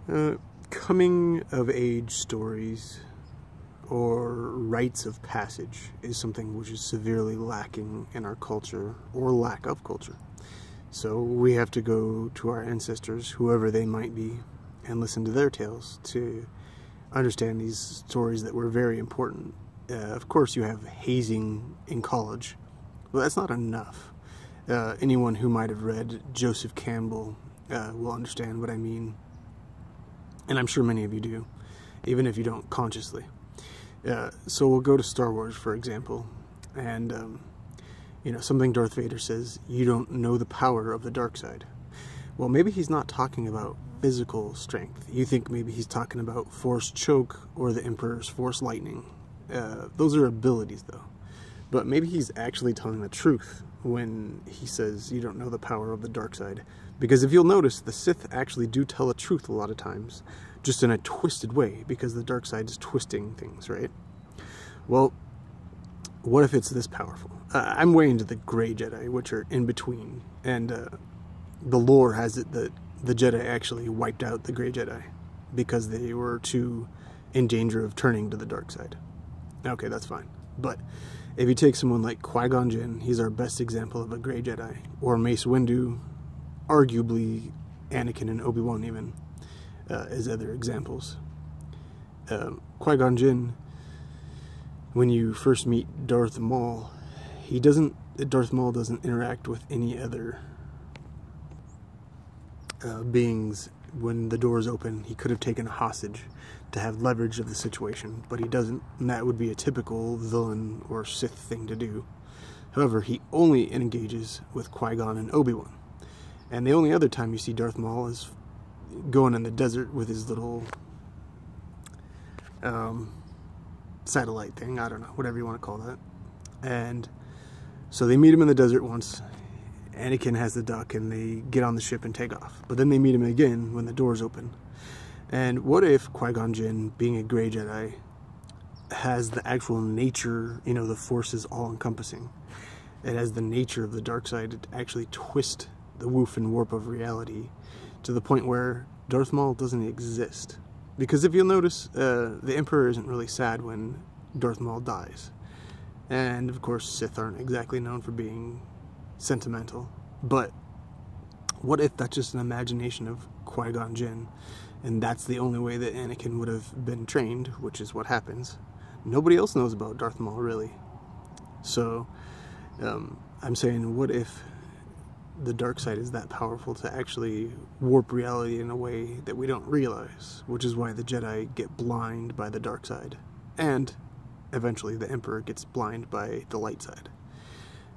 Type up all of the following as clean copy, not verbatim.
Uh, Coming of age stories or rites of passage is something which is severely lacking in our culture, or lack of culture. So we have to go to our ancestors, whoever they might be, and listen to their tales to understand these stories that were very important. Of course, you have hazing in college, but that's not enough. Anyone who might have read Joseph Campbell will understand what I mean, and I'm sure many of you do, even if you don't consciously. So we'll go to Star Wars, for example, and something Darth Vader says, you don't know the power of the dark side. Well, maybe he's not talking about physical strength. You think maybe he's talking about Force Choke or the Emperor's Force Lightning. Those are abilities, though. But maybe he's actually telling the truth when he says you don't know the power of the dark side. Because if you'll notice, the Sith actually do tell the truth a lot of times, just in a twisted way, because the dark side is twisting things, right? Well, what if it's this powerful? I'm way into the Gray Jedi, which are in between, and the lore has it that the Jedi actually wiped out the Gray Jedi because they were too in danger of turning to the dark side. Okay, that's fine. But if you take someone like Qui-Gon Jinn, he's our best example of a Gray Jedi, or Mace Windu, arguably Anakin and Obi-Wan even, as other examples. Qui-Gon Jinn, when you first meet Darth Maul, Darth Maul doesn't interact with any other beings. When the doors open, he could have taken a hostage to have leverage of the situation, but he doesn't, and that would be a typical villain or Sith thing to do. However, he only engages with Qui-Gon and Obi-Wan, and the only other time you see Darth Maul is going in the desert with his little satellite thing, I don't know, whatever you want to call that. And so they meet him in the desert once. Anakin has the duck and they get on the ship and take off. But then they meet him again when the doors open. And what if Qui-Gon Jinn, being a Gray Jedi, has the actual nature, the Force is all-encompassing. It has the nature of the dark side to actually twist the woof and warp of reality to the point where Darth Maul doesn't exist. Because if you'll notice, the Emperor isn't really sad when Darth Maul dies. And of course, Sith aren't exactly known for being sentimental. But what if that's just an imagination of Qui-Gon Jinn, and that's the only way that Anakin would have been trained, which is what happens. Nobody else knows about Darth Maul, really. So, I'm saying, what if the dark side is that powerful to actually warp reality in a way that we don't realize, which is why the Jedi get blind by the dark side, and eventually the Emperor gets blind by the light side.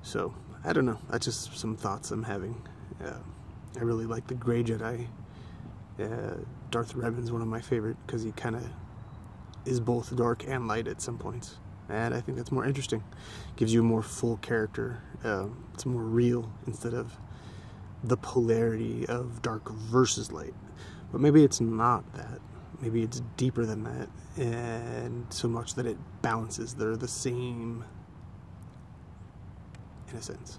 So, I don't know, that's just some thoughts I'm having. I really like the Gray Jedi. Darth Revan's one of my favorite because he kind of is both dark and light at some points, and I think that's more interesting. Gives you a more full character. It's more real instead of the polarity of dark versus light. But maybe it's not that. Maybe it's deeper than that, and so much that it balances. They're the same in a sense.